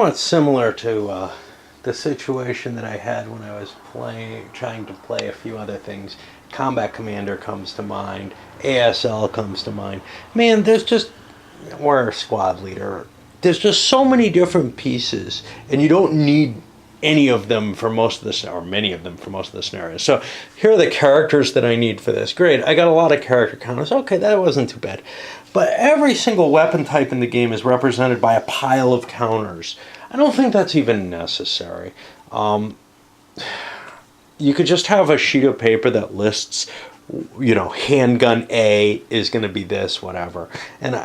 somewhat similar to the situation that I had when I was trying to play a few other things. Combat Commander comes to mind. ASL comes to mind. Man, or Squad Leader. There's just so many different pieces, and you don't need any of them for most of the, or many of them for most of the scenarios. So here are the characters that I need for this. Great, I got a lot of character counters. Okay, that wasn't too bad. But every single weapon type in the game is represented by a pile of counters. I don't think that's even necessary. You could just have a sheet of paper that lists, handgun A is going to be this, whatever. And,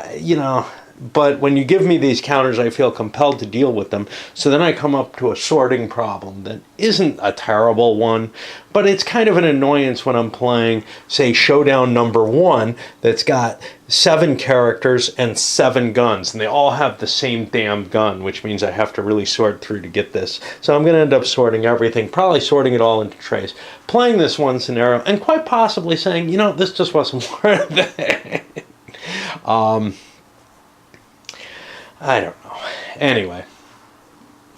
but when you give me these counters, I feel compelled to deal with them. So then I come up to a sorting problem that isn't a terrible one, but it's kind of an annoyance when I'm playing, say, Showdown number 1 that's got 7 characters and 7 guns, and they all have the same damn gun, which means I have to really sort through to get this. So I'm going to end up sorting everything, probably sorting it all into trays, playing this one scenario, and quite possibly saying, this just wasn't worth it. I don't know. Anyway,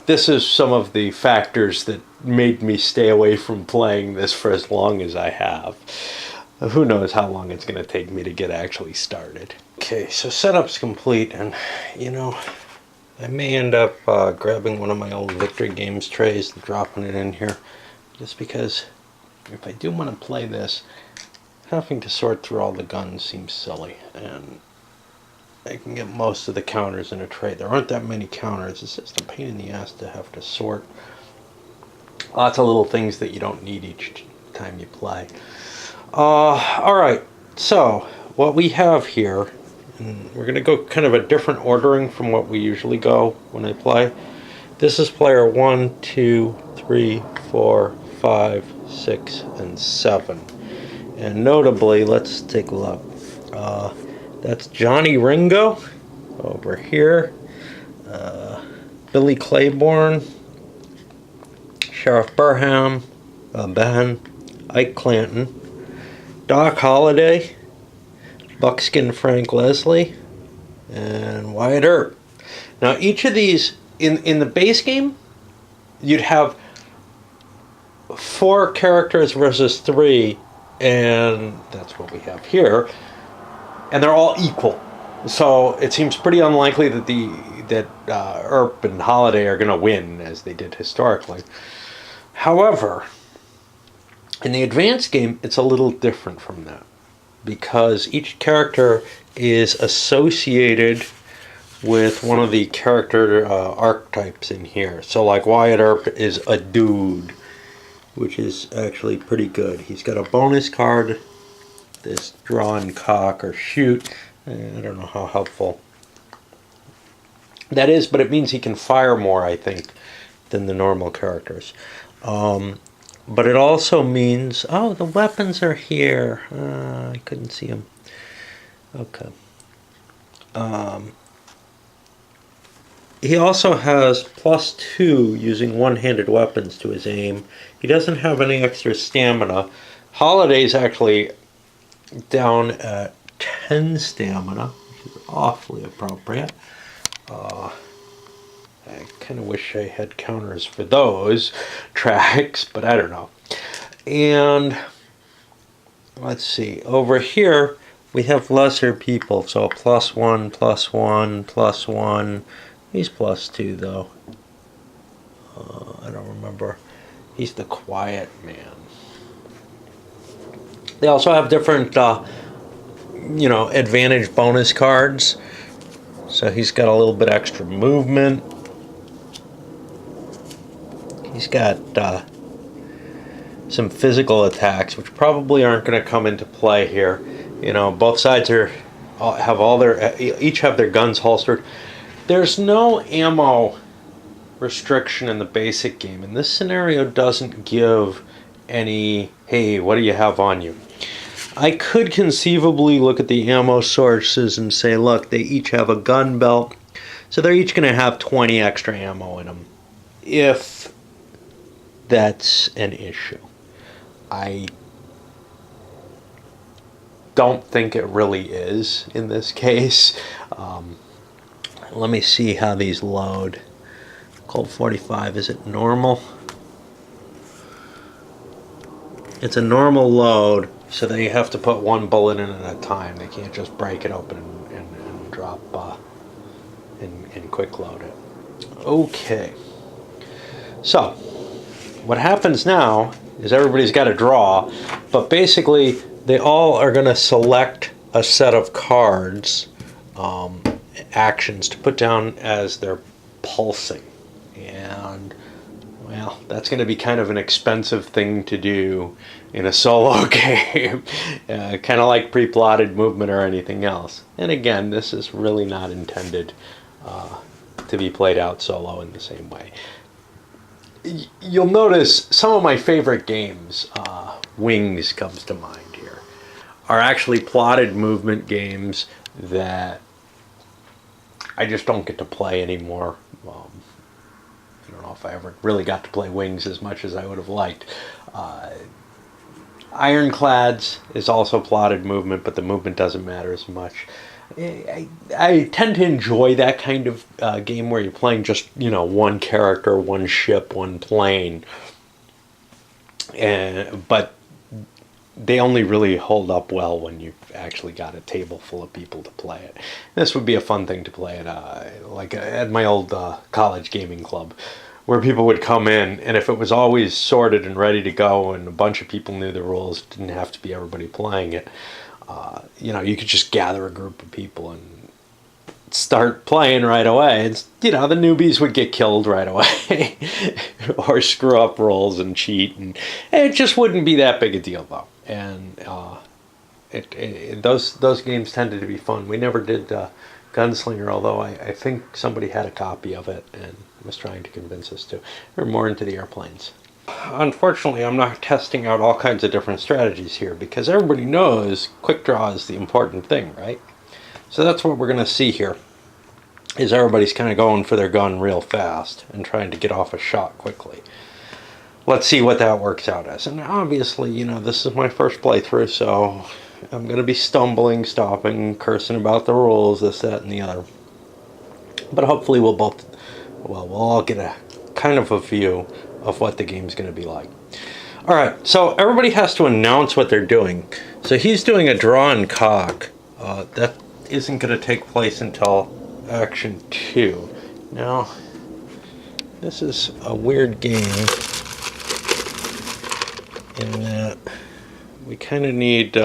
this is some of the factors that made me stay away from playing this for as long as I have. Who knows how long it's going to take me to get actually started. Okay, so setup's complete, and I may end up grabbing one of my old Victory Games trays and dropping it in here, just because if I do want to play this, having to sort through all the guns seems silly, and I can get most of the counters in a tray. There aren't that many counters. It's just a pain in the ass to have to sort lots of little things that you don't need each time you play. Alright, so what we have here, and we're going to go kind of a different ordering from what we usually go when I play. This is player 1, 2, 3, 4, 5, 6, and 7. And notably, let's take a look. That's Johnny Ringo over here, Billy Claiborne, Sheriff Behan, Ike Clanton, Doc Holliday, Buckskin Frank Leslie, and Wyatt Earp. Now each of these, in the base game, you'd have 4 characters versus 3, and that's what we have here. And they're all equal, so it seems pretty unlikely that Earp and Holiday are going to win, as they did historically. However, in the advanced game, it's a little different from that, because each character is associated with one of the character archetypes in here. So, like Wyatt Earp is a dude, which is actually pretty good. He's got a bonus card. This draw and cock or shoot. I don't know how helpful that is, but it means he can fire more, I think, than the normal characters. But it also means, the weapons are here. I couldn't see them. Okay. He also has +2 using one-handed weapons to his aim. He doesn't have any extra stamina. Holiday's actually down at 10 stamina, which is awfully appropriate. I kind of wish I had counters for those tracks, but I don't know. And let's see, over here we have lesser people, so +1, +1, +1. He's +2 though. I don't remember. He's the quiet man. They also have different, advantage bonus cards. So he's got a little bit extra movement. He's got some physical attacks, which probably aren't going to come into play here. Both sides each have their guns holstered. There's no ammo restriction in the basic game, and this scenario doesn't give any, hey, what do you have on you? I could conceivably look at the ammo sources and say, look, they each have a gun belt, so they're each going to have 20 extra ammo in them, if that's an issue. I don't think it really is in this case. Let me see how these load. Colt 45, is it normal? It's a normal load, so they have to put one bullet in at a time. They can't just break it open and drop and quick load it. Okay. So, what happens now is everybody's got to draw, but basically they all are going to select a set of cards, actions to put down as they're pulsing. And, well, that's going to be kind of an expensive thing to do in a solo game, kind of like pre-plotted movement or anything else. And again, this is really not intended to be played out solo in the same way. You'll notice some of my favorite games, Wings comes to mind here, are actually plotted movement games that I just don't get to play anymore. I don't know if I ever really got to play Wings as much as I would have liked. Ironclads is also plotted movement, but the movement doesn't matter as much. I tend to enjoy that kind of game where you're playing just, one character, one ship, one plane. But they only really hold up well when you've actually got a table full of people to play it. This would be a fun thing to play at my old college gaming club, where people would come in, and if it was always sorted and ready to go and a bunch of people knew the rules, it didn't have to be everybody playing it. You could just gather a group of people and start playing right away. And, the newbies would get killed right away or screw up rolls and cheat. And it just wouldn't be that big a deal, though. And those games tended to be fun. We never did Gunslinger, although I think somebody had a copy of it and was trying to convince us to. We're more into the airplanes. Unfortunately, I'm not testing out all kinds of different strategies here because everybody knows quick draw is the important thing, right? So that's what we're going to see here, is everybody's kind of going for their gun real fast and trying to get off a shot quickly. Let's see what that works out as. And obviously, this is my first playthrough, so I'm going to be stumbling, stopping, cursing about the rules, this, that, and the other. But hopefully we'll all get a kind of a view of what the game's going to be like. Alright, so everybody has to announce what they're doing. So he's doing a draw and cock. That isn't going to take place until action 2. Now, this is a weird game in that we kind of need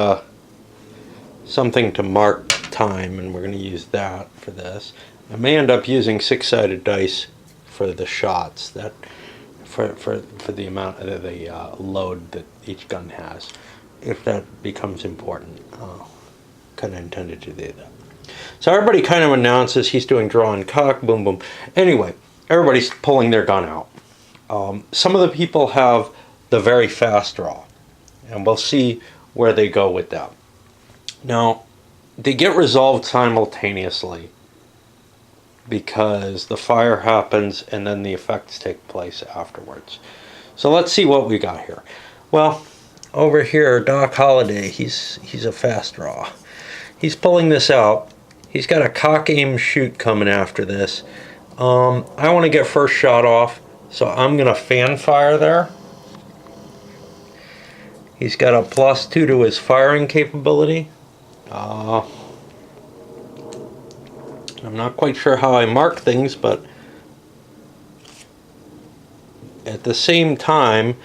something to mark time, and we're going to use that for this. I may end up using 6-sided dice for the shots, that for the amount of the load that each gun has, if that becomes important. Kind of intended to do that. So everybody kind of announces he's doing draw and cock, boom, boom. Anyway, everybody's pulling their gun out. Some of the people have the very fast draw, and we'll see where they go with that. Now, they get resolved simultaneously because the fire happens and then the effects take place afterwards. So let's see what we got here. Well, over here, Doc Holliday, he's a fast draw. He's pulling this out. He's got a cock, aim, shoot coming after this. I want to get first shot off, so I'm going to fan fire there. He's got a +2 to his firing capability. I'm not quite sure how I mark things, but at the same time,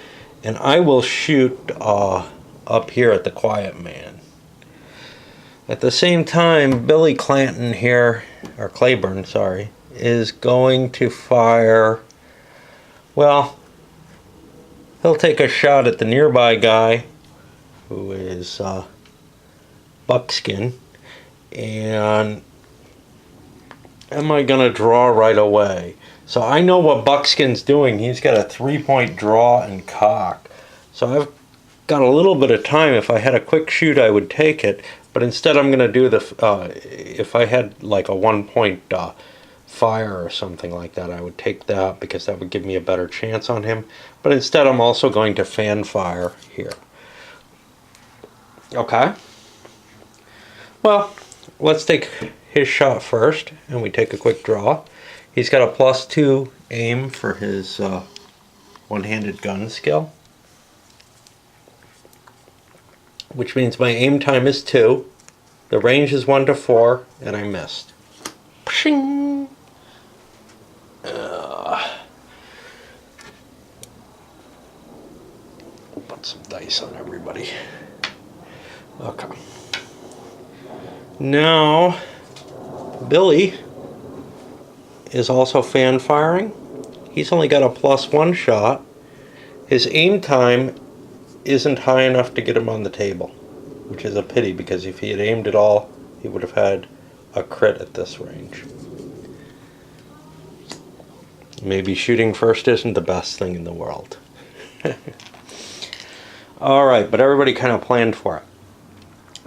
and I will shoot up here at the Quiet Man. At the same time, Billy Clanton here, or Claiborne, sorry, is going to fire, well, he'll take a shot at the nearby guy, who is Buckskin, and am I going to draw right away? So I know what Buckskin's doing. He's got a 3-point draw and cock. So I've got a little bit of time. If I had a quick shoot, I would take it. But instead I'm going to do if I had like a 1-point fire or something like that, I would take that because that would give me a better chance on him. But instead I'm also going to fan fire here. Okay. Well, let's take his shot first, and we take a quick draw. He's got a +2 aim for his one-handed gun skill, which means my aim time is 2, the range is 1 to 4, and I missed. Pshing! Put some dice on everybody. Okay. Now, Billy is also fan firing. He's only got a +1 shot. His aim time isn't high enough to get him on the table, which is a pity because if he had aimed at all, he would have had a crit at this range. Maybe shooting first isn't the best thing in the world. Alright, but everybody kind of planned for it.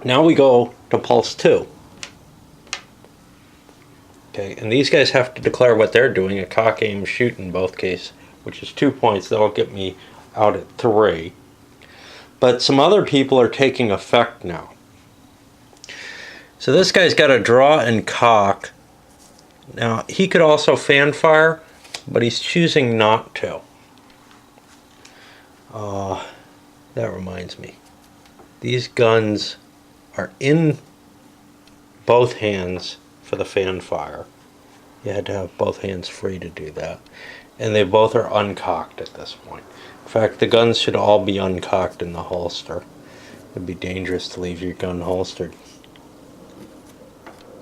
Now we go to pulse 2. Okay, and these guys have to declare what they're doing, a cock aim shoot in both cases, which is 2 points. That'll get me out at 3. But some other people are taking effect now. So this guy's got a draw and cock. Now, he could also fan fire, but he's choosing not to. That reminds me. These guns are in both hands for the fan fire. You had to have both hands free to do that. And they both are uncocked at this point. In fact, the guns should all be uncocked in the holster. It'd be dangerous to leave your gun holstered.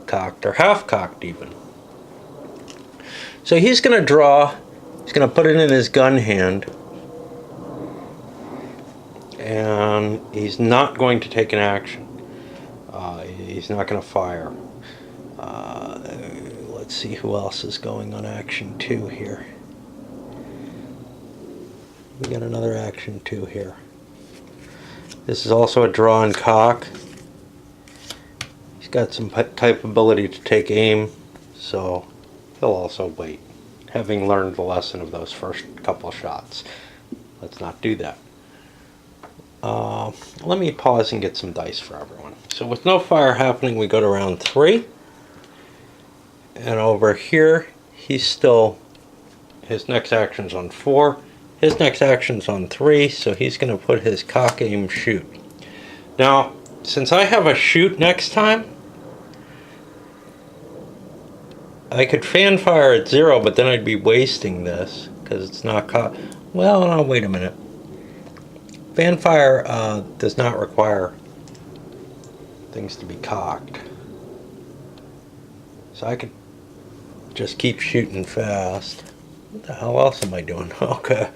Cocked or half cocked even. So he's going to draw, he's going to put it in his gun hand, and he's not going to take an action. He's not going to fire. Let's see who else is going on action 2 here. We got another action 2 here. This is also a draw and cock. He's got some capability to take aim, so he'll also wait, having learned the lesson of those first couple shots. Let's not do that. Let me pause and get some dice for everyone. So with no fire happening, we go to round 3. And over here, he's still, his next action's on 4. His next action's on 3, so he's going to put his cock aim shoot. Now, since I have a shoot next time, I could fan fire at 0, but then I'd be wasting this because it's not cocked. Well, no, wait a minute. Fan fire does not require things to be cocked. So I could just keep shooting fast. What the hell else am I doing? Okay.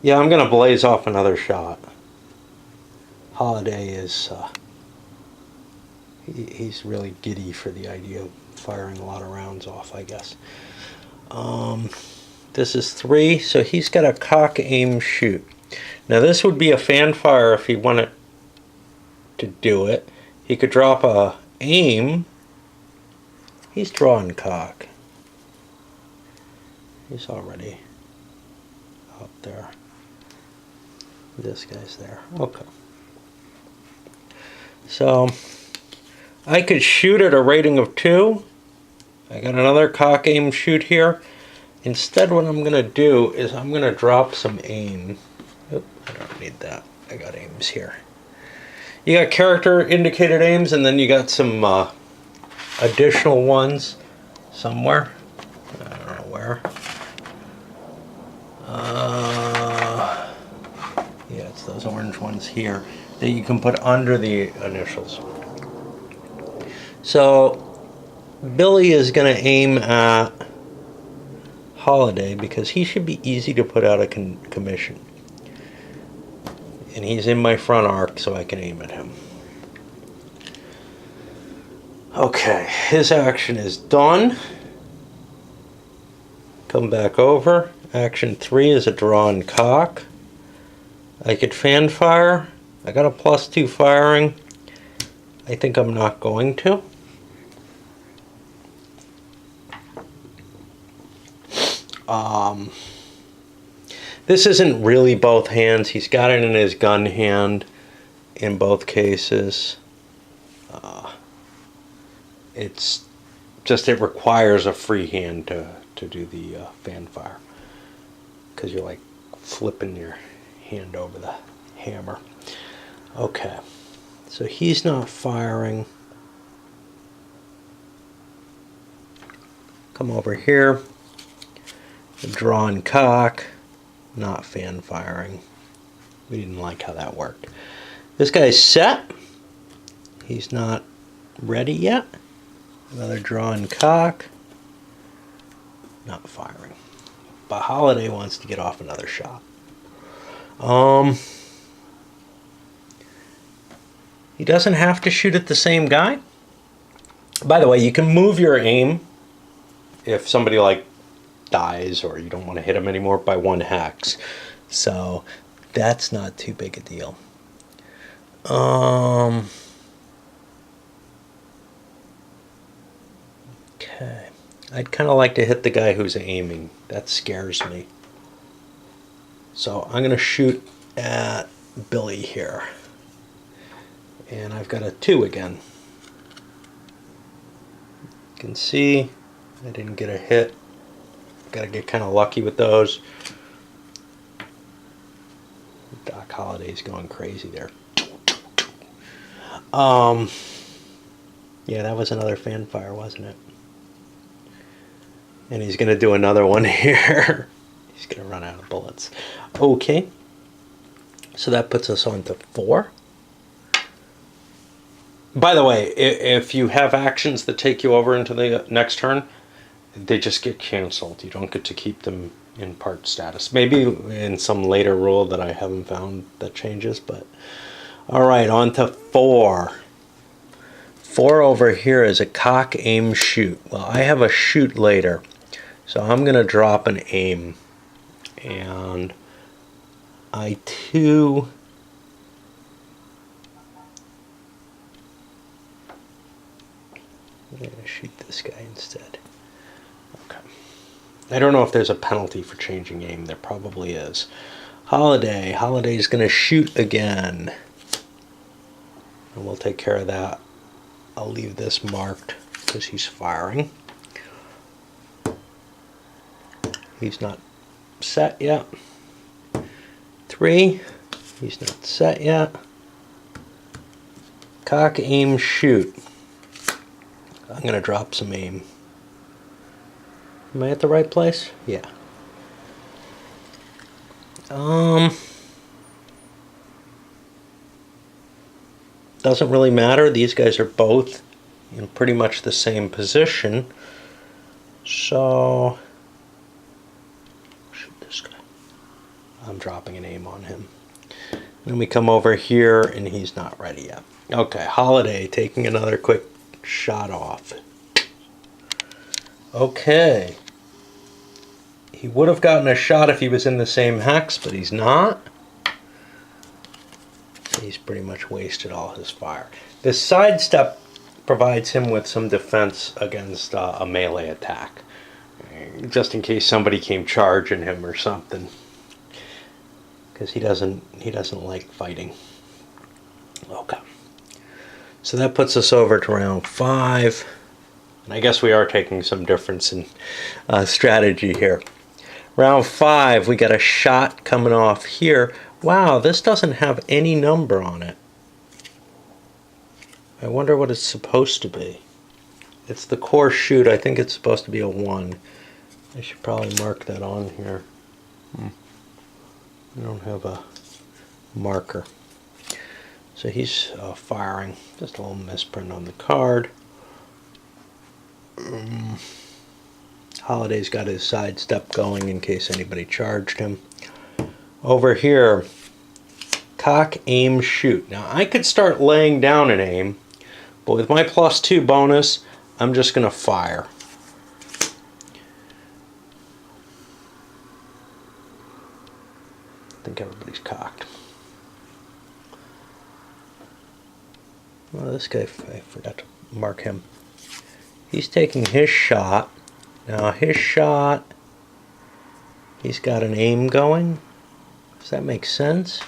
Yeah, I'm going to blaze off another shot. Holiday is, he's really giddy for the idea of firing a lot of rounds off, I guess. This is 3, so he's got a cock aim shoot. Now this would be a fan fire if he wanted to do it. He could drop a aim. He's drawing cock. He's already up there. This guy's there. Okay. So I could shoot at a rating of 2. I got another cock aim shoot here. Instead, what I'm going to do is I'm going to drop some aim. Oop, I don't need that. I got aims here. You got character indicated aims, and then you got some additional ones somewhere. I don't know where. Yeah, it's those orange ones here that you can put under the initials. So Billy is going to aim at Holiday because he should be easy to put out of commission. And he's in my front arc, so I can aim at him. Okay, his action is done. Come back over. Action 3 is a drawn cock. I could fan fire. I got a +2 firing. I think I'm not going to. This isn't really both hands. He's got it in his gun hand in both cases. It's just it requires a free hand to do the fan fire, because you're like flipping your hand over the hammer. Okay, so he's not firing. Come over here, draw and cock, not fan firing. We didn't like how that worked. This guy's set. He's not ready yet. Another draw and cock, not firing. But Holiday wants to get off another shot. He doesn't have to shoot at the same guy. By the way, you can move your aim if somebody like dies or you don't want to hit him anymore by 1 hex. So that's not too big a deal. Okay. I'd kind of like to hit the guy who's aiming. That scares me. So I'm going to shoot at Billy here. And I've got a 2 again. You can see I didn't get a hit. Got to get kind of lucky with those. Doc Holliday's going crazy there. Yeah, that was another fanfire, wasn't it? And he's going to do another one here. He's going to run out of bullets. Okay. So that puts us on to 4. By the way, if you have actions that take you over into the next turn, they just get canceled. You don't get to keep them in part status. Maybe in some later rule that I haven't found that changes, but alright, on to 4. 4 over here is a cock, aim, shoot. Well, I have a shoot later, so I'm going to drop an aim. And I2... I'm going to shoot this guy instead. Okay. I don't know if there's a penalty for changing aim. There probably is. Holiday. Holiday's going to shoot again. And we'll take care of that. I'll leave this marked because he's firing. He's not set yet. 3. He's not set yet. Cock, aim, shoot. I'm going to drop some aim. Am I at the right place? Yeah. Doesn't really matter. These guys are both in pretty much the same position. So, shoot this guy. I'm dropping an aim on him. Then we come over here and he's not ready yet. Okay, Holiday taking another quick shot off. Okay. He would have gotten a shot if he was in the same hex, but he's not. He's pretty much wasted all his fire. This sidestep provides him with some defense against a melee attack, just in case somebody came charging him or something, because he doesn't like fighting. Okay. So that puts us over to round 5. And I guess we are taking some difference in strategy here. Round 5, we got a shot coming off here. Wow, this doesn't have any number on it. I wonder what it's supposed to be. It's the core shoot. I think it's supposed to be a 1. I should probably mark that on here. I don't have a marker. So he's firing. Just a little misprint on the card. Holiday's got his sidestep going in case anybody charged him. Over here, cock, aim, shoot. Now I could start laying down an aim, but with my +2 bonus, I'm just going to fire. I think everybody's cocked. Well, this guy, I forgot to mark him. He's taking his shot. Now his shot, he's got an aim going. Does that make sense?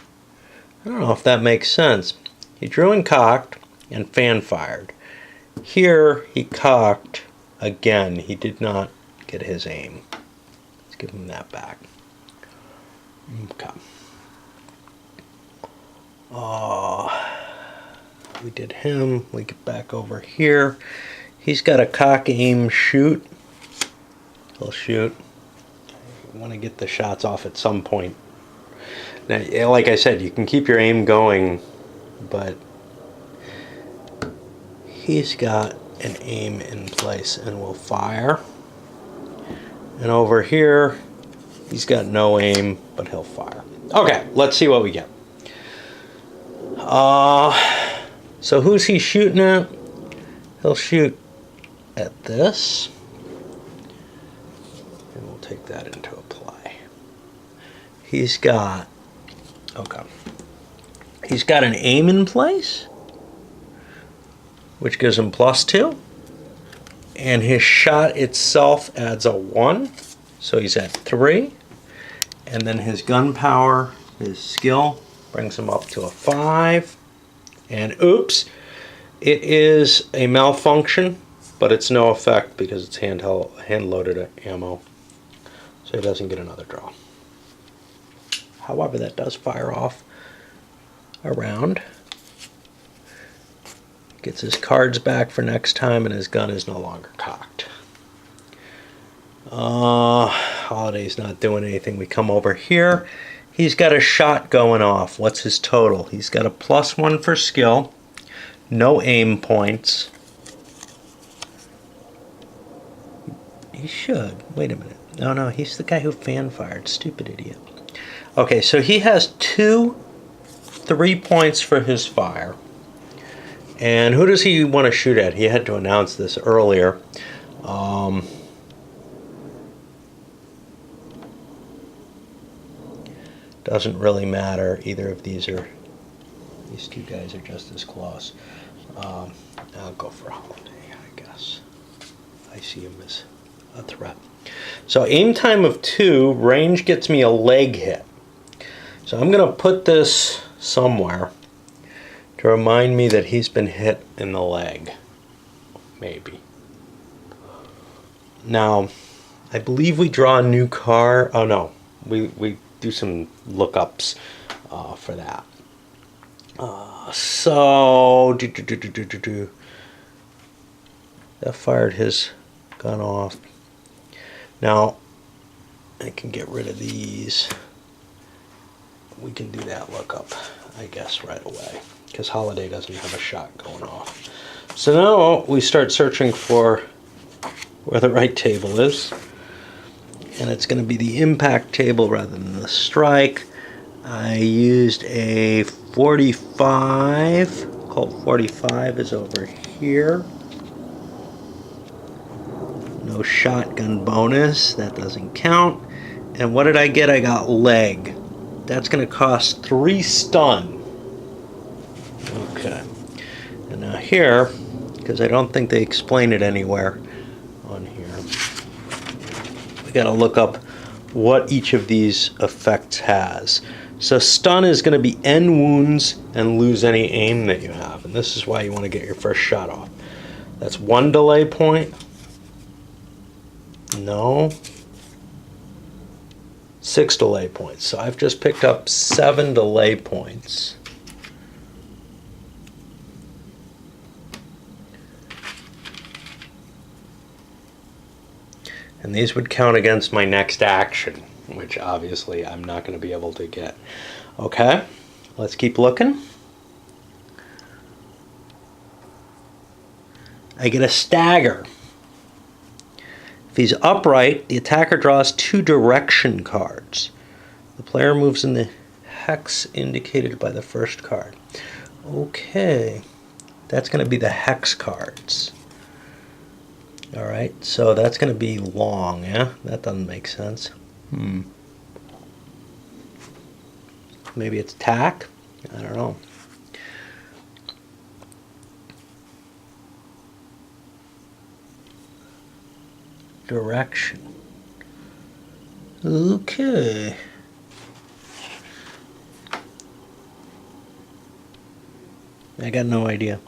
I don't know if that makes sense. He drew and cocked and fan fired. Here he cocked again. He did not get his aim. Let's give him that back. Okay. We did him. We get back over here. He's got a cock, aim, shoot. He'll shoot. You want to get the shots off at some point. Now, like I said, you can keep your aim going, but he's got an aim in place and will fire. And over here, he's got no aim, but he'll fire. Okay, let's see what we get. So who's he shooting at? He'll shoot at this. And we'll take that into play. He's got, okay. He's got an aim in place, which gives him +2. And his shot itself adds a 1. So he's at 3. And then his gun power, his skill, brings him up to a 5. And oops, it is a malfunction, but it's no effect because it's hand-loaded ammo. So he doesn't get another draw. However, that does fire off a round. Gets his cards back for next time, and his gun is no longer cocked. Holiday's not doing anything. We come over here. He's got a shot going off. What's his total? He's got a +1 for skill. No aim points. He should. Wait a minute. No, he's the guy who fan-fired. Stupid idiot. Okay, so he has 3 points for his fire. And who does he want to shoot at? He had to announce this earlier. Doesn't really matter. Either of these two guys are just as close. I'll go for Holiday, I guess. I see him as a threat. So aim time of 2, range gets me a leg hit. So I'm going to put this somewhere to remind me that he's been hit in the leg. Maybe. Now, I believe we draw a new card. Oh no, we do some lookups for that. That fired his gun off. Now, I can get rid of these. We can do that lookup, I guess, right away, because Holiday doesn't have a shot going off. So now we start searching for where the right table is. And it's going to be the impact table rather than the strike. I used a 45. Colt 45 is over here. No shotgun bonus. That doesn't count. And what did I get? I got leg. That's going to cost 3 stun. Okay. And now here, because I don't think they explain it anywhere on here, we got to look up what each of these effects has. So stun is going to be end wounds and lose any aim that you have. And this is why you want to get your first shot off. That's 1 delay point. No. 6 delay points. So I've just picked up 7 delay points. And these would count against my next action, which obviously I'm not going to be able to get. Okay, let's keep looking. I get a stagger. If he's upright, the attacker draws 2 direction cards. The player moves in the hex indicated by the first card. Okay, that's going to be the hex cards. Alright, so that's going to be long, yeah? That doesn't make sense. Maybe it's tack? I don't know. Direction. Okay. I got no idea.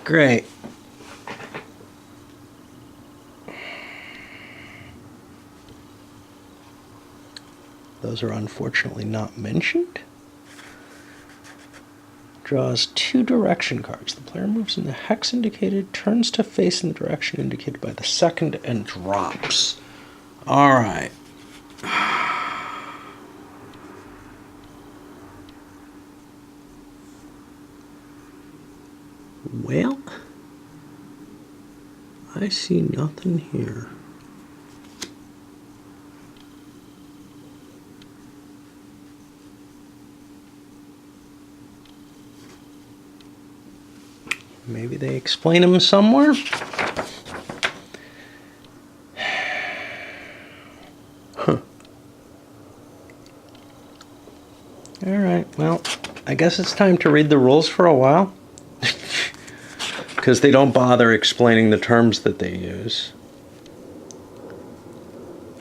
Great. Those are unfortunately not mentioned. Draws 2 direction cards. The player moves in the hex indicated, turns to face in the direction indicated by the second, and drops. Alright. Well, I see nothing here. Maybe they explain them somewhere. Huh. Alright, well, I guess it's time to read the rules for a while. Because they don't bother explaining the terms that they use.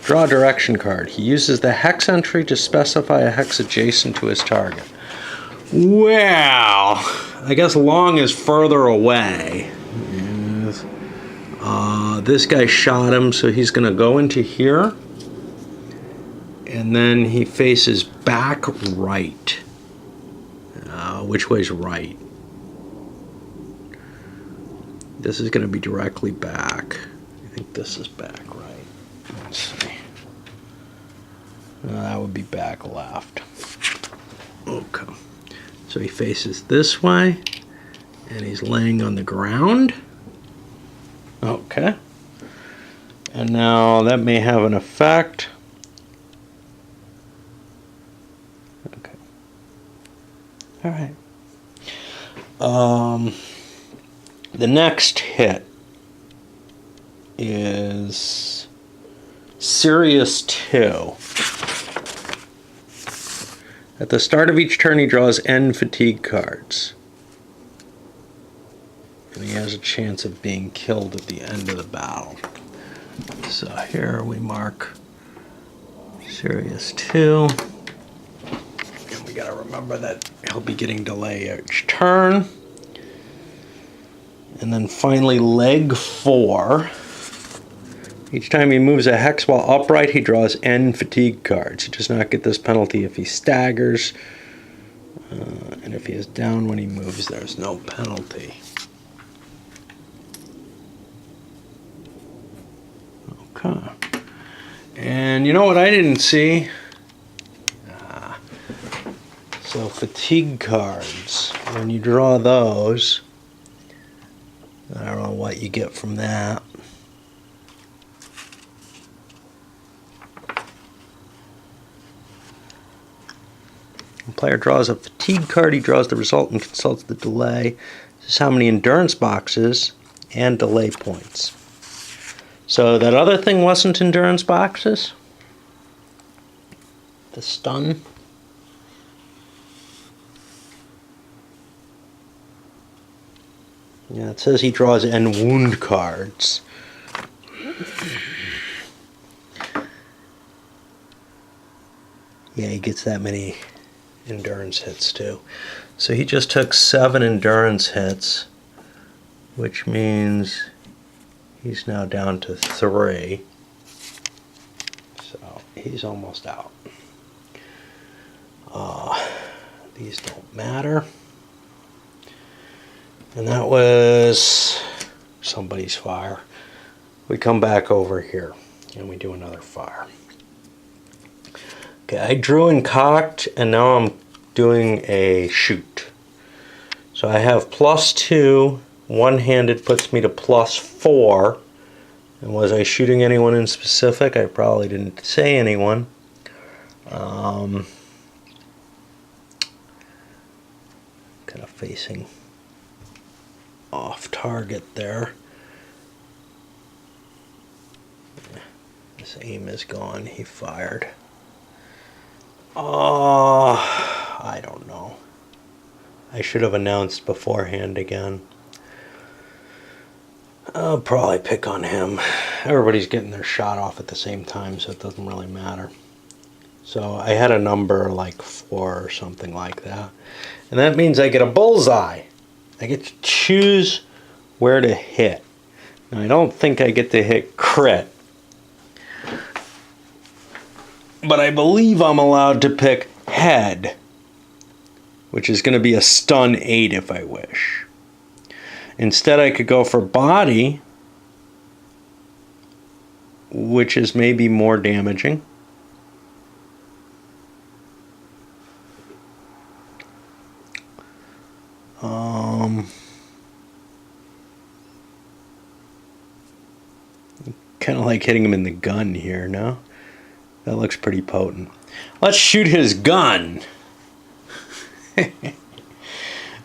Draw a direction card. He uses the hex entry to specify a hex adjacent to his target. Well, I guess long is further away. Yes. This guy shot him, so he's going to go into here. And then he faces back right. Which way's right? This is going to be directly back. I think this is back right. Let's see. That would be back left. Okay. So he faces this way, and he's laying on the ground. Okay. And now that may have an effect. Okay. All right. The next hit is Serious 2. At the start of each turn, he draws N fatigue cards. And he has a chance of being killed at the end of the battle. So here we mark Serious 2. And we gotta remember that he'll be getting delay each turn. And then finally, leg 4. Each time he moves a hex while upright, he draws N fatigue cards. He does not get this penalty if he staggers. And if he is down when he moves, there's no penalty. Okay. And you know what I didn't see? So fatigue cards, when you draw those, I don't know what you get from that. When the player draws a fatigue card, he draws the result and consults the delay. This is how many endurance boxes and delay points. So that other thing wasn't endurance boxes? The stun? Yeah, it says he draws N wound cards. Yeah, he gets that many endurance hits too. So he just took 7 endurance hits, which means he's now down to 3. So he's almost out. These don't matter. And that was somebody's fire. We come back over here and we do another fire. Okay, I drew and cocked, and now I'm doing a shoot. So I have +2. One-handed puts me to +4. And was I shooting anyone in specific? I probably didn't say anyone. Kind of facing off target there. His aim is gone. He fired. I don't know. I should have announced beforehand again. I'll probably pick on him. Everybody's getting their shot off at the same time, so it doesn't really matter. So I had a number like 4 or something like that. And that means I get a bullseye. I get to choose where to hit. Now, I don't think I get to hit crit, but I believe I'm allowed to pick head, which is going to be a stun 8 if I wish. Instead, I could go for body, which is maybe more damaging. Kind of like hitting him in the gun here, no? That looks pretty potent. Let's shoot his gun.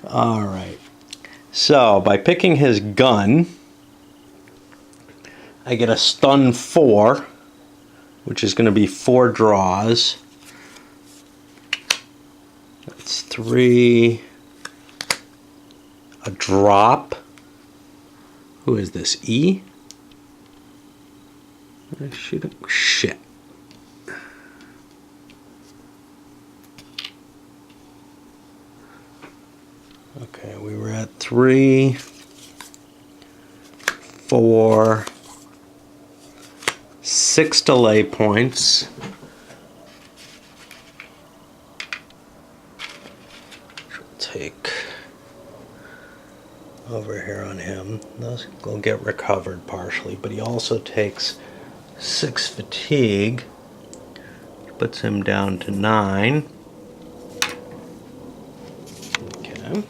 Alright. So, by picking his gun, I get a stun 4, which is going to be 4 draws. That's 3. A drop. Who is this? E? Did I shoot him? Shit. Okay, we were at 3, 4, 6 delay points. We'll take over here on him. Those will get recovered partially, but he also takes 6 fatigue, which puts him down to 9. Okay.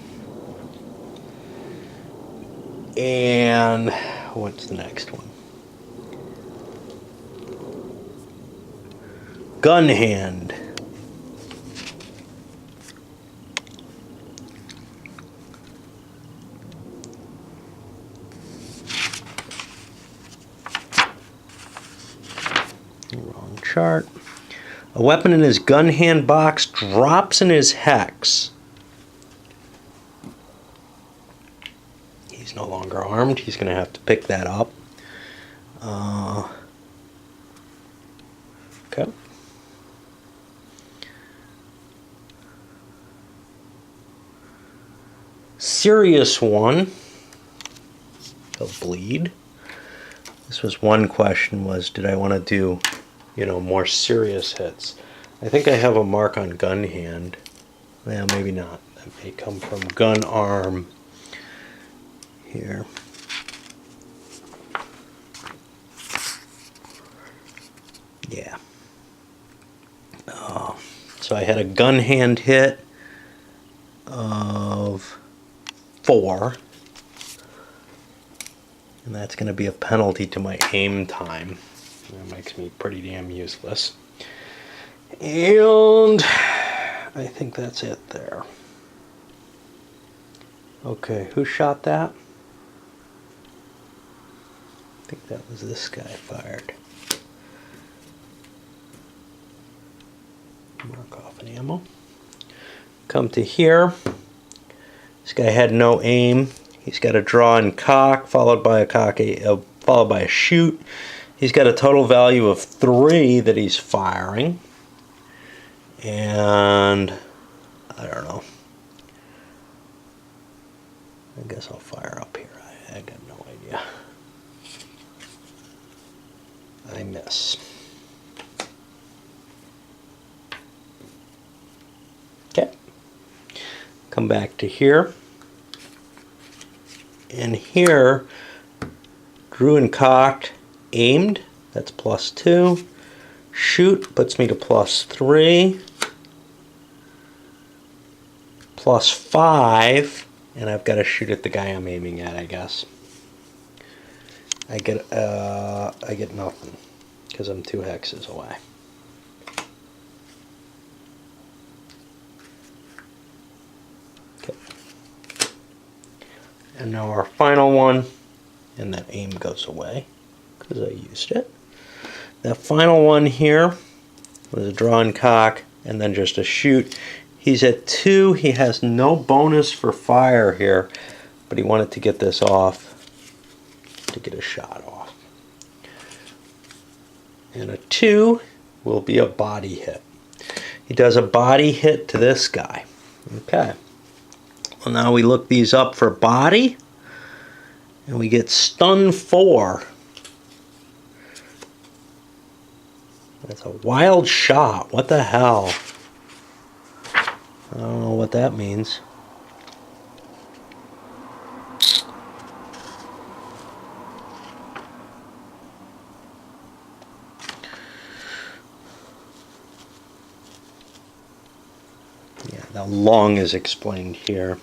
And what's the next one? Gun hand. Wrong chart. A weapon in his gun hand box drops in his hex. He's no longer armed. He's going to have to pick that up. Okay. Serious one. He'll bleed. This was one question, was did I want to do, more serious hits? I think I have a mark on gun hand. Well, maybe not. That may come from gun arm here. Yeah. So I had a gun hand hit of 4. And that's going to be a penalty to my aim time. That makes me pretty damn useless. And I think that's it there. Okay, who shot that? I think that was this guy fired. Mark off an ammo. Come to here. This guy had no aim. He's got a draw and cock, followed by a shoot. He's got a total value of 3 that he's firing. And I don't know. I guess I'll fire up here. I got no idea. I miss. Okay. Come back to here. And here, drew and cocked, aimed, that's +2. Shoot puts me to +3. +5, and I've got to shoot at the guy I'm aiming at, I guess. I get nothing, because I'm 2 hexes away. And now our final one, and that aim goes away because I used it. That final one here was a draw and cock, and then just a shoot. He's at 2. He has no bonus for fire here, but he wanted to get this off to get a shot off. And a 2 will be a body hit. He does a body hit to this guy. Okay. Well, now we look these up for body, and we get stun 4. That's a wild shot. What the hell? I don't know what that means. Yeah, the long is explained here.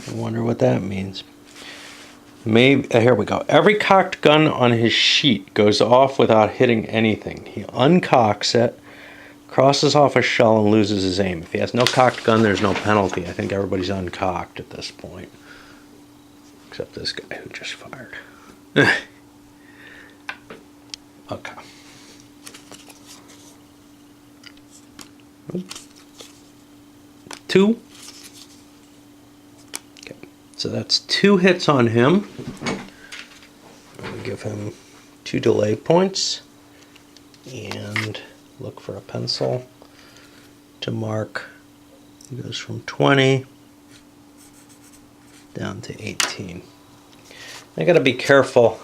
I wonder what that means. Maybe here we go. Every cocked gun on his sheet goes off without hitting anything. He uncocks it, crosses off a shell, and loses his aim. If he has no cocked gun, there's no penalty. I think everybody's uncocked at this point, except this guy who just fired. Okay. 2. Okay, so that's 2 hits on him. We give him 2 delay points and look for a pencil to mark. It goes from 20 down to 18. I gotta be careful.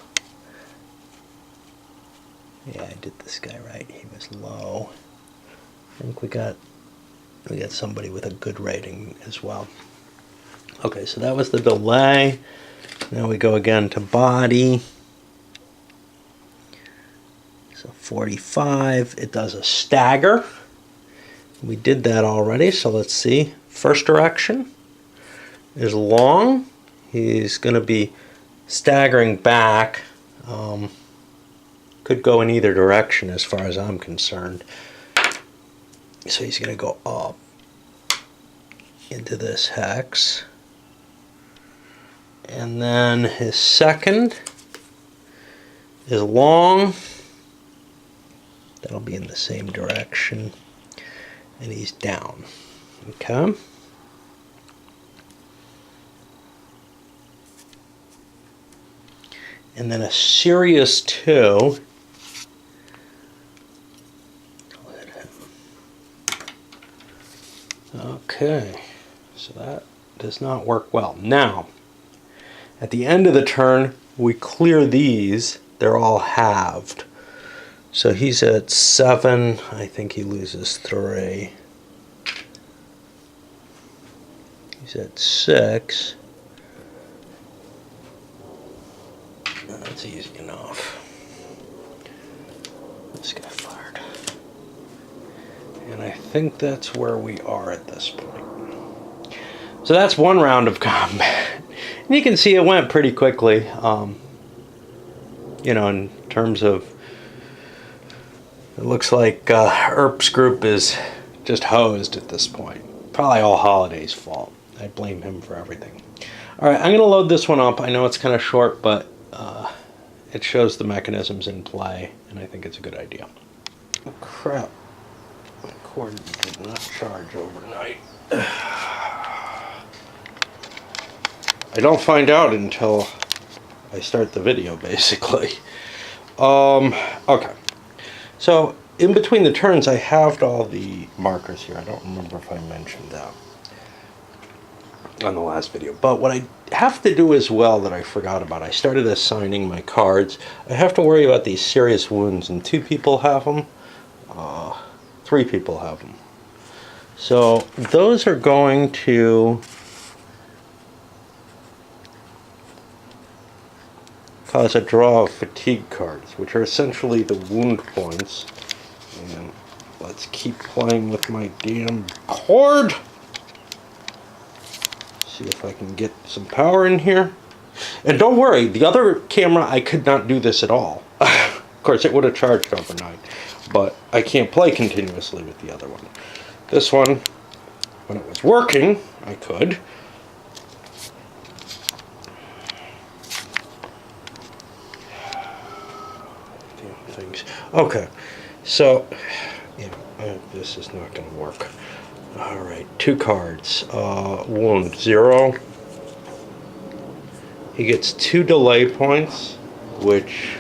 Yeah, I did this guy right. He was low. I think we got somebody with a good rating as well. Okay, so that was the delay. Now we go again to body. So 45. It does a stagger. We did that already, so let's see. First direction is long. He's going to be staggering back. Could go in either direction as far as I'm concerned. So he's going to go up into this hex. And then his second is long. That'll be in the same direction. And he's down. Okay. And then a serious 2. Okay, so that does not work well. Now, at the end of the turn, we clear these. They're all halved. So he's at 7. I think he loses 3. He's at 6. That's easy enough. This guy fired. And I think that's where we are at this point. So that's one round of combat. And you can see it went pretty quickly. You know, in terms of, it looks like Earp's group is just hosed at this point. Probably all Holiday's fault. I blame him for everything. All right, I'm going to load this one up. I know it's kind of short, but it shows the mechanisms in play, and I think it's a good idea. Oh, crap. My cord did not charge overnight. I don't find out until I start the video, basically. Okay. So, in between the turns, I halved all the markers here. I don't remember if I mentioned that on the last video. But what I have to do as well that I forgot about, I started assigning my cards. I have to worry about these serious wounds, and 2 people have them. 3 people have them. So those are going to cause a draw of fatigue cards, which are essentially the wound points. And let's keep playing with my damn cord. See if I can get some power in here. And don't worry, the other camera, I could not do this at all. Of course, it would have charged overnight, but I can't play continuously with the other one. This one, when it was working, I could. Damn things. Okay, so, yeah, this is not going to work. Alright, 2 cards. Wound 0. He gets 2 delay points, which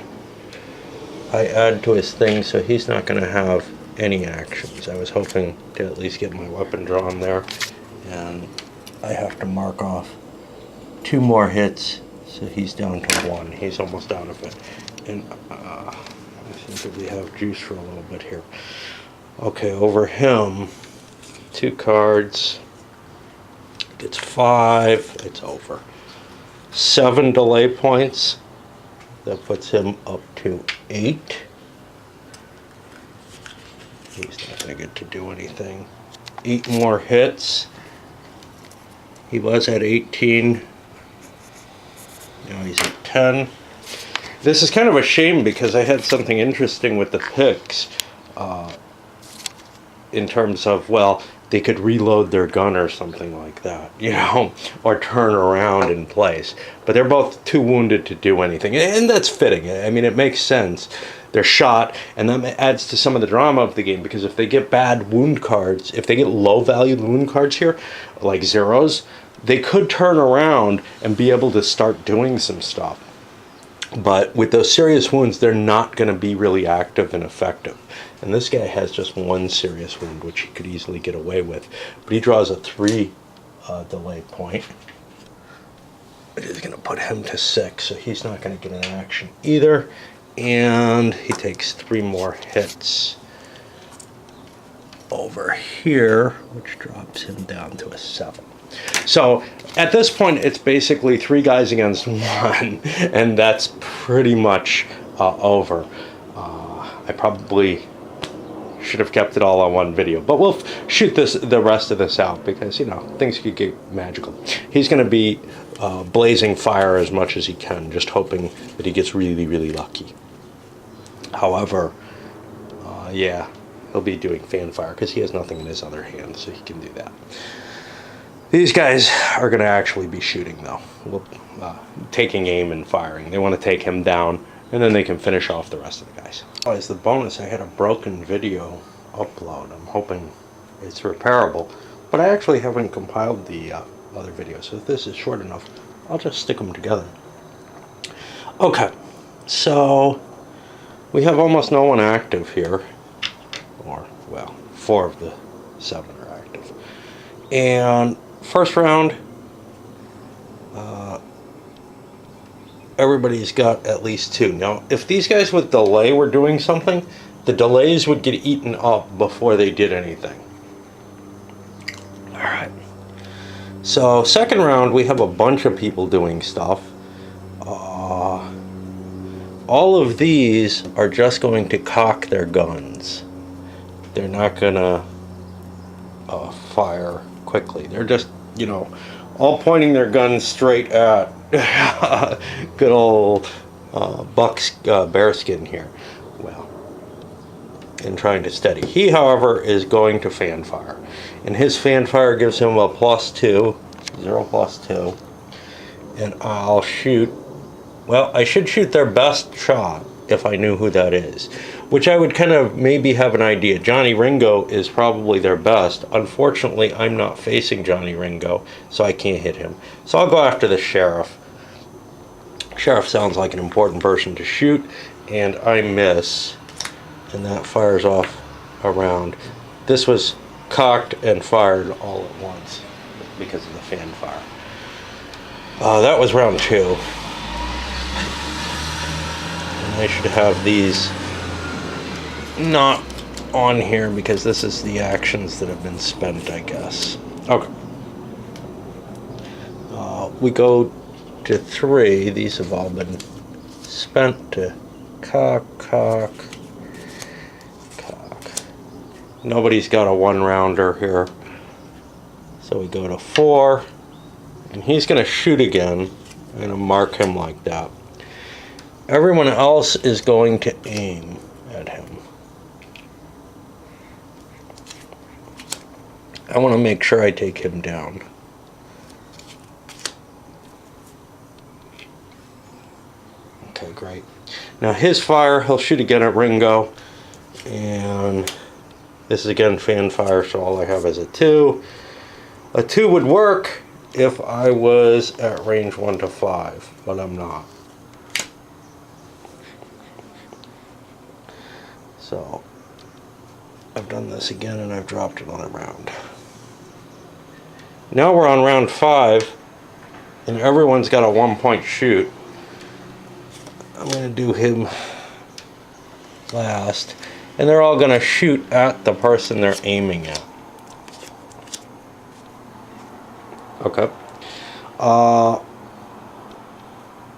I add to his thing, so he's not going to have any actions. I was hoping to at least get my weapon drawn there, and I have to mark off 2 more hits, so he's down to 1. He's almost out of it. And I think that we have juice for a little bit here. Okay, over him, 2 cards. Gets 5. It's over. 7 delay points. That puts him up to 8. He's not going to get to do anything. 8 more hits. He was at 18. Now he's at 10. This is kind of a shame because I had something interesting with the picks in terms of, well, they could reload their gun or something like that, you know, or turn around in place. But they're both too wounded to do anything, and that's fitting. I mean, it makes sense. They're shot, and that adds to some of the drama of the game, because if they get bad wound cards, if they get low-valued wound cards here, like 0s, they could turn around and be able to start doing some stuff. But with those serious wounds, they're not going to be really active and effective. And this guy has just 1 serious wound, which he could easily get away with. But he draws a 3 delay point. It is going to put him to 6, so he's not going to get an action either. And he takes 3 more hits over here, which drops him down to a 7. So at this point, it's basically 3 guys against 1, and that's pretty much over. I probably should have kept it all on 1 video, but we'll shoot the rest of this out, because, you know, things could get magical. He's going to be blazing fire as much as he can, just hoping that he gets really, really lucky. However, yeah, he'll be doing fan fire because he has nothing in his other hand, so he can do that. These guys are going to actually be shooting, though. Taking aim and firing. They want to take him down, and then they can finish off the rest of the guys. As the bonus, I had a broken video upload. I'm hoping it's repairable, but I actually haven't compiled the other videos, so if this is short enough, I'll just stick them together. Okay, so we have almost no one active here, or, well, 4 of the 7 are active. And first round, everybody's got at least 2. Now, if these guys with delay were doing something, the delays would get eaten up before they did anything. Alright. So, second round, we have a bunch of people doing stuff. All of these are just going to cock their guns. They're not going to fire quickly. They're just, you know, all pointing their guns straight at good old Buck's bearskin here. Well, and trying to steady. He, however, is going to fan fire. And his fan fire gives him a +2. 0 +2. And I'll shoot. Well, I should shoot their best shot if I knew who that is. Which I would kind of maybe have an idea. Johnny Ringo is probably their best. Unfortunately, I'm not facing Johnny Ringo, so I can't hit him. So I'll go after the sheriff. Sheriff sounds like an important person to shoot, and I miss. And that fires off a round. This was cocked and fired all at once because of the fan fire. That was round 2. And I should have these not on here because this is the actions that have been spent, I guess. Okay. We go to 3. These have all been spent to cock. Nobody's got a 1-rounder here. So we go to 4. And he's going to shoot again. I'm going to mark him like that. Everyone else is going to aim at him. I want to make sure I take him down. Okay, great. Now his fire, he'll shoot again at Ringo. And This is again fan fire, so all I have is a 2. A 2 would work if I was at range 1 to 5, but I'm not. So I've done this again and I've dropped another round. Now we're on round 5 and everyone's got a 1-point shoot. I'm going to do him last, and they're all going to shoot at the person they're aiming at. Okay. Well,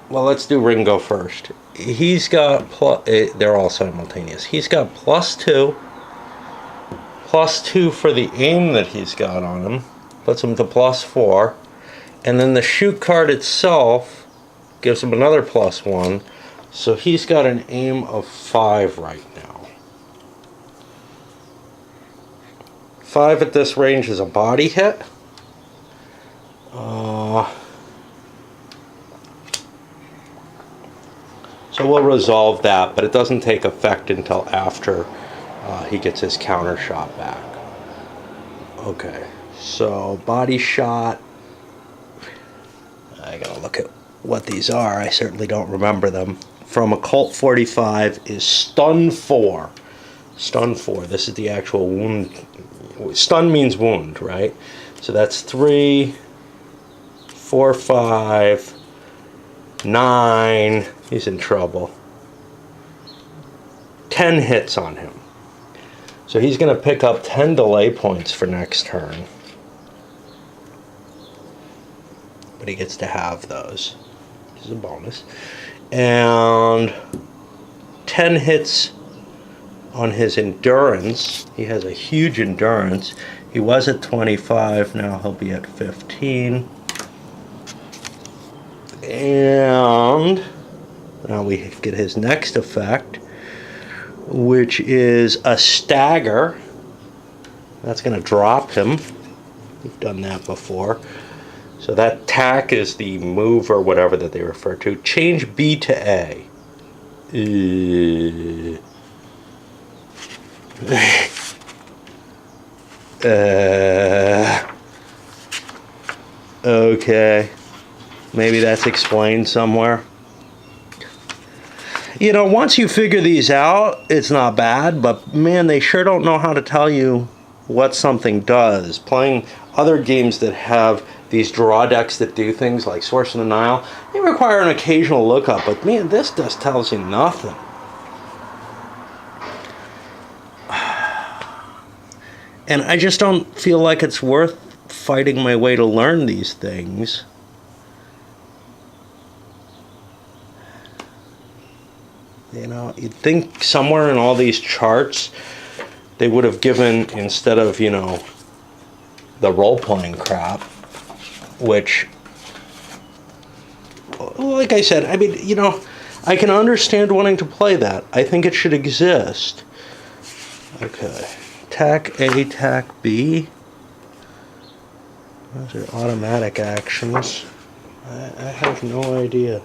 let's do Ringo first. He's got they're all simultaneous. He's got +2 for the aim that he's got on him, puts him to +4, and then the shoot card itself gives him another +1, so he's got an aim of 5 right now. 5 at this range is a body hit. So we'll resolve that, but it doesn't take effect until after he gets his counter shot back. Okay, so body shot. I gotta look at what these are. I certainly don't remember them. From a Colt 45 is stun 4. Stun 4. This is the actual wound. Stun means wound, right? So that's 3, 4, 5, 9. He's in trouble. 10 hits on him. So he's going to pick up 10 delay points for next turn. But he gets to have those. This is a bonus. And 10 hits on his endurance. He has a huge endurance. He was at 25, now he'll be at 15. And now we get his next effect, which is a stagger. That's going to drop him. We've done that before. So that tack is the move or whatever that they refer to. Change B to A. Okay. Maybe that's explained somewhere. You know, once you figure these out, it's not bad, but man, they sure don't know how to tell you what something does. Playing other games that have these draw decks that do things like Source of the Nile, they require an occasional lookup, but man, this just tells you nothing. And I just don't feel like it's worth fighting my way to learn these things. You know, you'd think somewhere in all these charts they would have given, instead of, you know, the role-playing crap, which, like I said, I mean, you know, I can understand wanting to play that. I think it should exist. Okay. Tack A, tack B. Those are automatic actions. I have no idea.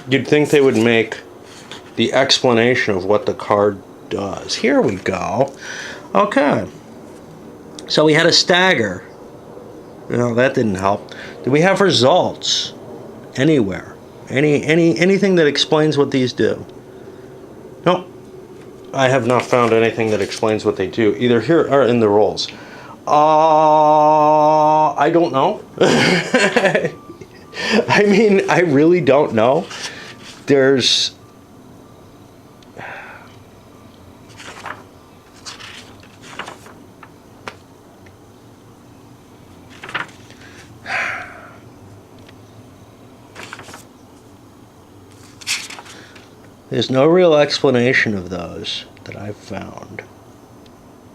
You'd think they would make the explanation of what the card does. Here we go. Okay. So we had a stagger. No, that didn't help. Do we have results anywhere? Anything that explains what these do? No. I have not found anything that explains what they do, either here or in the rolls. I don't know. I mean, I really don't know. There's no real explanation of those that I've found.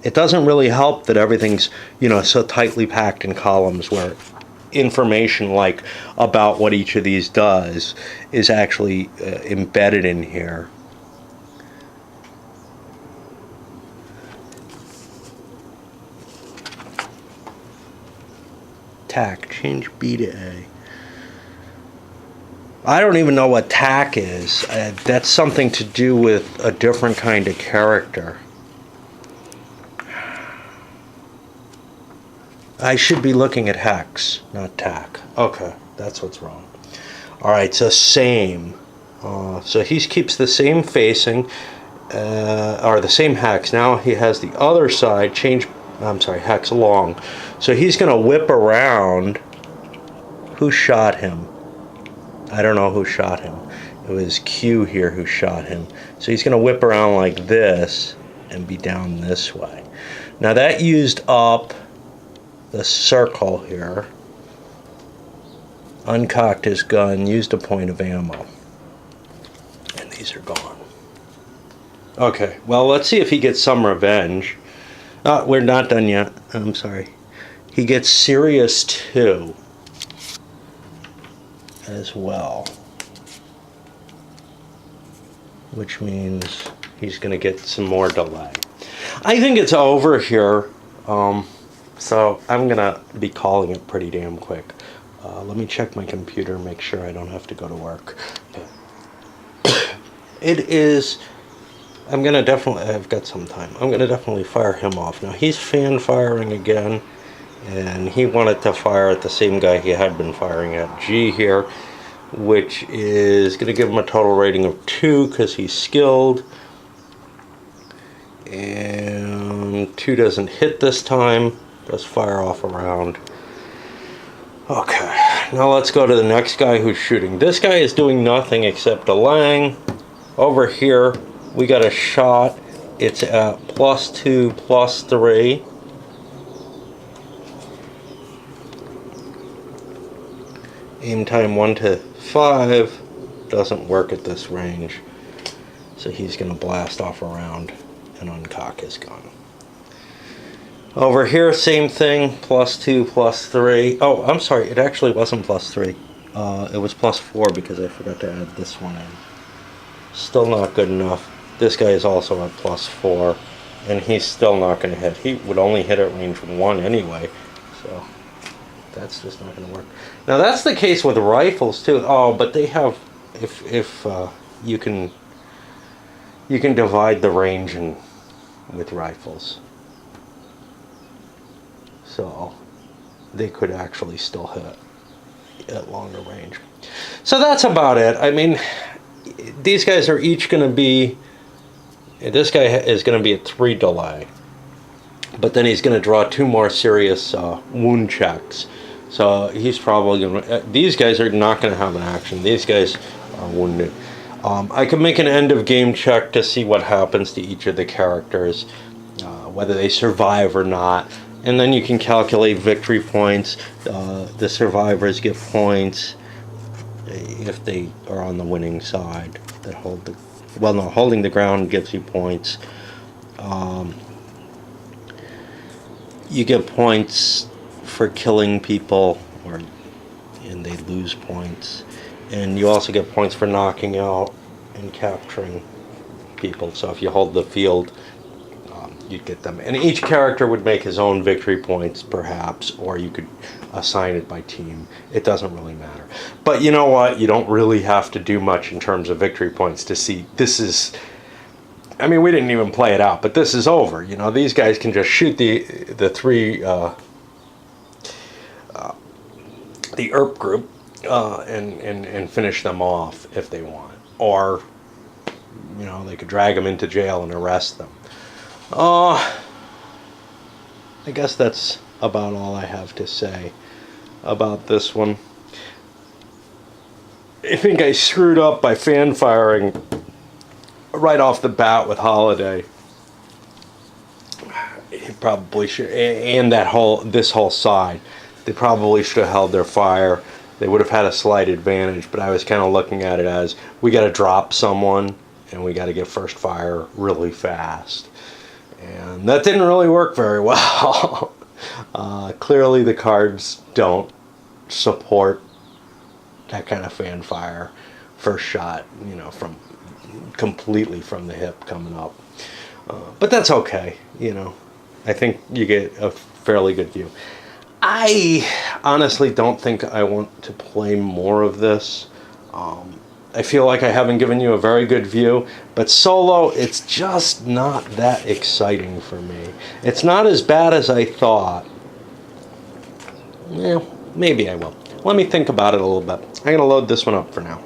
It doesn't really help that everything's, you know, so tightly packed in columns where information like about what each of these does is actually embedded in here. Tack, change B to A. I don't even know what tack is. That's something to do with a different kind of character. I should be looking at hex, not tack. Okay, that's what's wrong. Alright, so same. So he keeps the same facing, or the same hex. Now he has the other side, hex long. So he's going to whip around. Who shot him? I don't know who shot him. It was Q here who shot him. So he's going to whip around like this and be down this way. Now that used up the circle here. Uncocked his gun, used a point of ammo. And these are gone. Okay, well, let's see if he gets some revenge. We're not done yet. I'm sorry. He gets serious too. As well. Which means he's going to get some more delay. I think it's over here. So I'm going to be calling it pretty damn quick. Let me check my computer and make sure I don't have to go to work. It is... I'm going to definitely... I've got some time. I'm going to definitely fire him off. Now he's fan firing again. And he wanted to fire at the same guy he had been firing at, G here. Which is going to give him a total rating of 2 because he's skilled. And 2 doesn't hit this time. Let's fire off a round. Okay, now let's go to the next guy who's shooting. This guy is doing nothing except delaying. Over here, we got a shot. It's at +2, +3. Aim time 1 to 5. Doesn't work at this range. So he's going to blast off a round and uncock his gun. Over here, same thing, +2, +3. Oh, I'm sorry, it actually wasn't +3. It was +4 because I forgot to add this one in. Still not good enough. This guy is also at +4, and he's still not going to hit. He would only hit at range 1 anyway, so that's just not going to work. Now that's the case with rifles too. Oh, but they have, if you can divide the range with rifles. So they could actually still hit at longer range. So that's about it. I mean, these guys are each going to be, this guy is going to be at 3 delay. But then he's going to draw 2 more serious wound checks. So he's probably going to, these guys are not going to have an action. These guys are wounded. I can make an end of game check to see what happens to each of the characters, whether they survive or not. And then you can calculate victory points. The survivors get points if they are on the winning side. That hold the, well, no, holding the ground gives you points. You get points for killing people, and they lose points. And you also get points for knocking out and capturing people. So if you hold the field, you'd get them. And each character would make his own victory points, perhaps, or you could assign it by team. It doesn't really matter. But you know what? You don't really have to do much in terms of victory points to see this is... I mean, we didn't even play it out, but this is over. You know, these guys can just shoot the 3... the ERP group and finish them off if they want. Or, you know, they could drag them into jail and arrest them. I guess that's about all I have to say about this one. I think I screwed up by fan firing right off the bat with Holiday. He probably should, and this whole side. They probably should have held their fire. They would have had a slight advantage, but I was kind of looking at it as we got to drop someone and we got to get first fire really fast. And that didn't really work very well. Clearly the cards don't support that kind of fan fire. First shot, you know, from completely from the hip coming up. But that's okay, you know. I think you get a fairly good view. I honestly don't think I want to play more of this. I feel like I haven't given you a very good view, but solo, it's just not that exciting for me. It's not as bad as I thought. Well, maybe I will. Let me think about it a little bit. I'm going to load this one up for now.